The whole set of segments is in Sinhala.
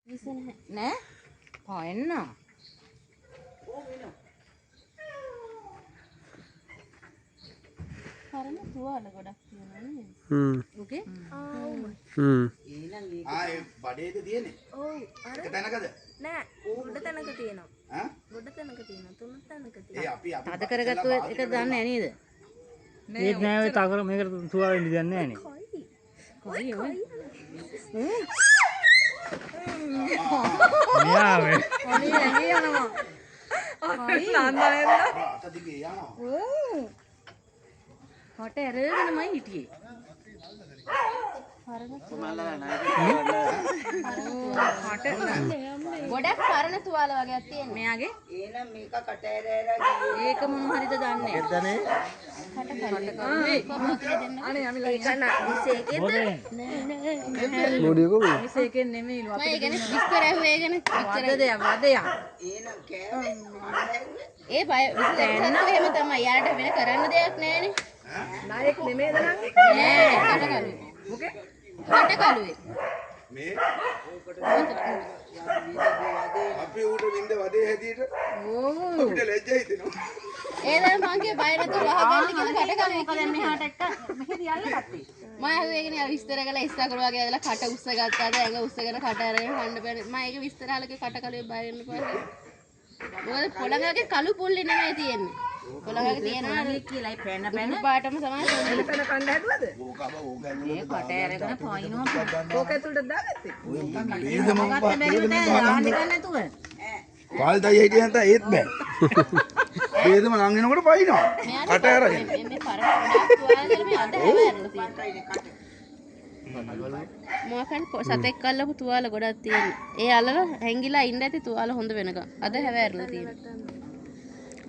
නෑ පායන්න පරණ තුවාල ගොඩක් තියෙනවා නේද? ඔකේ? ආයේ බඩේද තියෙන්නේ? ඔව්. එක තැනකද? නෑ. ගොඩ තැනක තියෙනවා. ඈ? ගොඩ තැනක තියෙනවා. තුන තැනක තියෙනවා. ඒ අපි අද කරගත්තු එක දන්නේ නෑ නේද? ඒත් නෑ ඔය තකර මේකට තුවාල වෙන්න දෙන්නේ නෑනේ. කොයි ඔය? මෙයා මේ අනේ ඇඟේ යනවා. අත දිගේ යනවා. ඕ. කට ඇරගෙනමයි හිටියේ. ගොඩක් පරණ තුවාල වගේක් තියෙනවා. මෙයාගේ? එහෙනම් මේක කට ඇර ඒක මොන හරිද දන්නේ? එතනේ අනේ අමිලා ඉන්න. විසේකෙද? මොඩියකෝ මේ විසේකෙන් නෙමෙයි ලු. මම ඒ ගැන විස්තර ඇහුවේ ඒ ගැන වදදයක් වදයක්. එහෙනම් කෑවේ ඒ බය විස්තර එහෙම තමයි. යාට වෙන කරන්න දෙයක් නෑනේ. නායක නෙමෙයිද නං? නෑ කටකලුවේ. මොකේ? කටකලුවේ. මේ අපි ඌට වින්ද වදේ හැදියට ඕ. අපිට ලැජ්ජයි හිතෙනවා. ඒ දැන් මං කිය බය නැතුව වහගන්න කියලා කටකලුවේ. මොකද මෙහාට එක්ක මෙහෙද යන්න කට්ටිය. මම ඇහුවේ ඒකනේ අර විස්තර කළා ඉස්සකර වගේ ඇදලා කට උස්ස ගත්තාද ඇඟ උස්සගෙන කට අරගෙන කන්න බෑ. මම ඒක විස්තර අහලගේ කටකලුවේ බය වෙන්න පාන්නේ. මොකද පොළඟගේ කළු පුල්ලේ නෙමෙයි තියෙන්නේ. පොළඟගේ තියෙනවා කියලායි පැන පැන පාටම තමයි තියෙන්නේ. පැන කන්න හැදුවද? ඕක අබ ඕක ඒ කට ඇරගෙන පයින්නවා. ඕක ඇතුළට දාගත්තේ. ඔය බේද මොකක්ද බැරිද දාන්න ගන්න නැතුව. පාල්තයි හිටිය නැත්නම් ඒත් බෑ. බේදම ලං වෙනකොට පයින්නවා. කට ඇරගෙන. මේ පරණ තුවාලේ මේ අද හැවෑරලා තියෙන්නේ. මොකක්ද සතෙක් කල්ලපු තුවාල ගොඩක් තියෙන්නේ. ඒ අලල හැංගිලා ඉන්න ඇති තුවාල හොඳ වෙනකම්. අද හැවෑරලා තියෙන්නේ.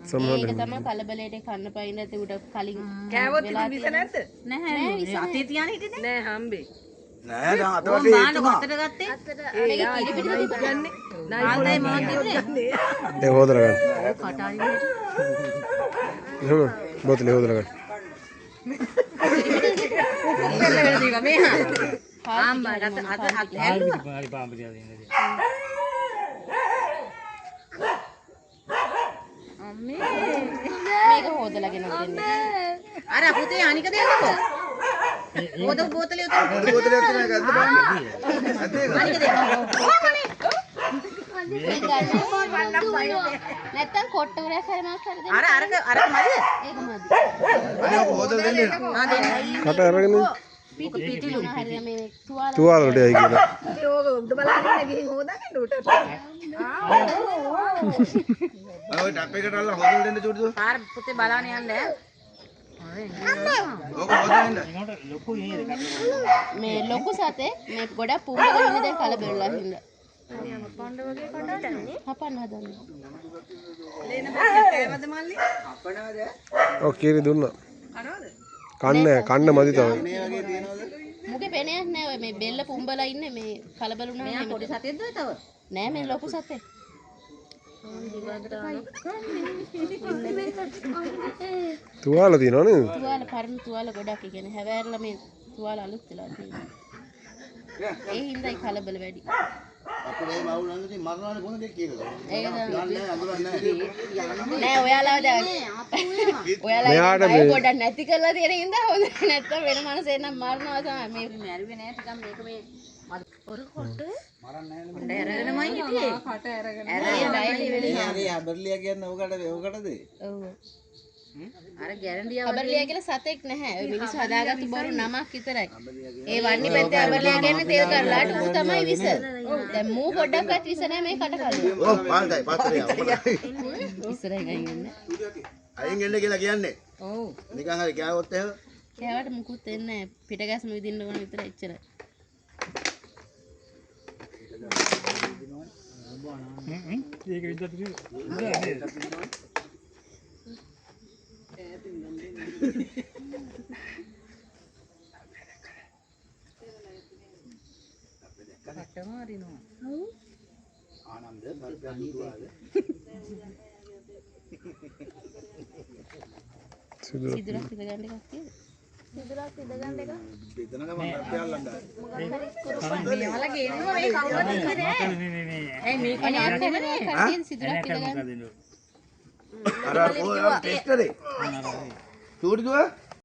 ඒක තමයි කලබලයට කන්න පයින්න ඇති උඩ කලින් කෑවොත් ඉතින් විස නැද්ද? නැහැ අතේ තියාන හිටියේ නෑ හම්බේ. නෑ දැන් අත ඕම් වටේ බාන එතුමා. කොටට ගත්තේ මේක කිරි පිටි තිබුණා. ආල්දේ මොනවද තිබුණේ ඒ හොදලා ගන්න. කටාරි එහෙම බෝතලේ හොදලා ගන්න. මෙහෙට දීලා මෙහා ආම්බා අත ඇල්ලුවා හරි පාඹ තියලා දෙන්නේ. අම්මේ මේක හොදලාගෙන දෙන්නේ. අර පුතේ අනික දෙන්නකෝ පොත බෝතලේ උතන පොඩි බෝතලයක් තමයි ගත්ත බලන්න. ඇත්තේ අනික දෙන්න මේක ගන්න. නැත්තම් කොට්ටවරයක් හරි මාස් හරි දෙන්න. අරක මදිද ඒක මදි. අනේ ඔක හොදලා දෙන්නේ. ආ දෙන්න කට අරගෙන පිටිලු හරි මේ තුවාල තුවාල වලට යයි කියලා. ඉතින් ඕක උඩ බලන්න ගිහින් හොදාගන්න උඩට. ඔය ටැප් එකට අල්ල හොදලා දෙන්න චුටි දෝ. පාර පුතේ බලන්න යන්න ඕක හොදලා දෙන්න. ඒකට ලොකු නේද? මේ ලොකු සතේ මේ ගොඩක් පුඹගෙන ඉන්නේ දැන් කලබලලා හින්දා. හපන්න හදන්නේ. ලේන කෑවද මල්ලි? ඔව් කීරි දුන්නා. කනවද? කන්න මදි තව. මේ වගේ තියනවද? මුගේ පෙනයක් නෑ ඔය මේ බෙල්ල පුඹලා ඉන්නේ මේ කලබල මෙයා වුණා පොඩි සතෙක්ද ඔය තව නෑ මේ ලොකු සතේ. තුවාල තියනවා නේද? තුවාල පරණ තුවාල ගොඩක් ඉගෙන හැවෑරලා මේ තුවාල අලුත් වෙලා තියෙනවා. ඒ හින්දායි කලබල වැඩි. අපේ මවුල් නම් ඉතින් මරනවානේ කොහොමද කියලා. ඒක යන්නේ අඳුරන්නේ නැහැ. නෑ ඔයාලා දැන් ඔයාලා බය ගොඩක් නැති කරලා තියෙන හින්දා හොඳ නැත්තම් වෙන මනසෙන් නම් මරනවා තමයි මේ මැරුවේ නෑ ටිකක් මේක මේ ඔර කොට මරන්නේ කොට ඇරගෙනමයි හිටියේ කට ඇරගෙන. ඇරගෙන බයලි වෙලි නැහැ. හැබර්ලියා කියන්නේ ඕකටද? ඔව් අර ගැරන්ඩියා අබර්ලියා කියලා සතෙක් නැහැ. ඔය මිනිස්සු හදාගත්තු බොරු නමක් විතරයි. ඒ වන්නේ පැත්තේ අබර්ලියා කියන්නේ තෙල් කරලාට ඌ තමයි විස. දැන් මූ පොඩ්ඩක්වත් විස නැහැ මේ කට කලින්. ඔව් පාල්තයි පාත්‍රය. ඉස්සරහින් ගිහින් අයින් එන්න කියලා කියන්නේ. ඔව් නිකන් හරි කෑවොත් එහෙම. කෑවට මුකුත් වෙන්නේ නැහැ. පිටගැස්ම විදින්න ඕන විතර එච්චරයි. ඒක විදිහට කටම අරිනවා ආනන්ද සර්පයන් දුවාද? සිදුරක් ඉඳ ගන්න එකක් තියෙද? සිදුරක් සිද ගන්න එක. පිටන ගමන් අත්‍යල්ලන්ඩ. මේ වල ගේනවා මේ කවුරුත් ඉන්නේ නෑ. ඒ මේක නාන්නේ කඩියෙන් සිදුරක් ඉද ගන්න. අර ටෙස්ටරේ. චූටි දුව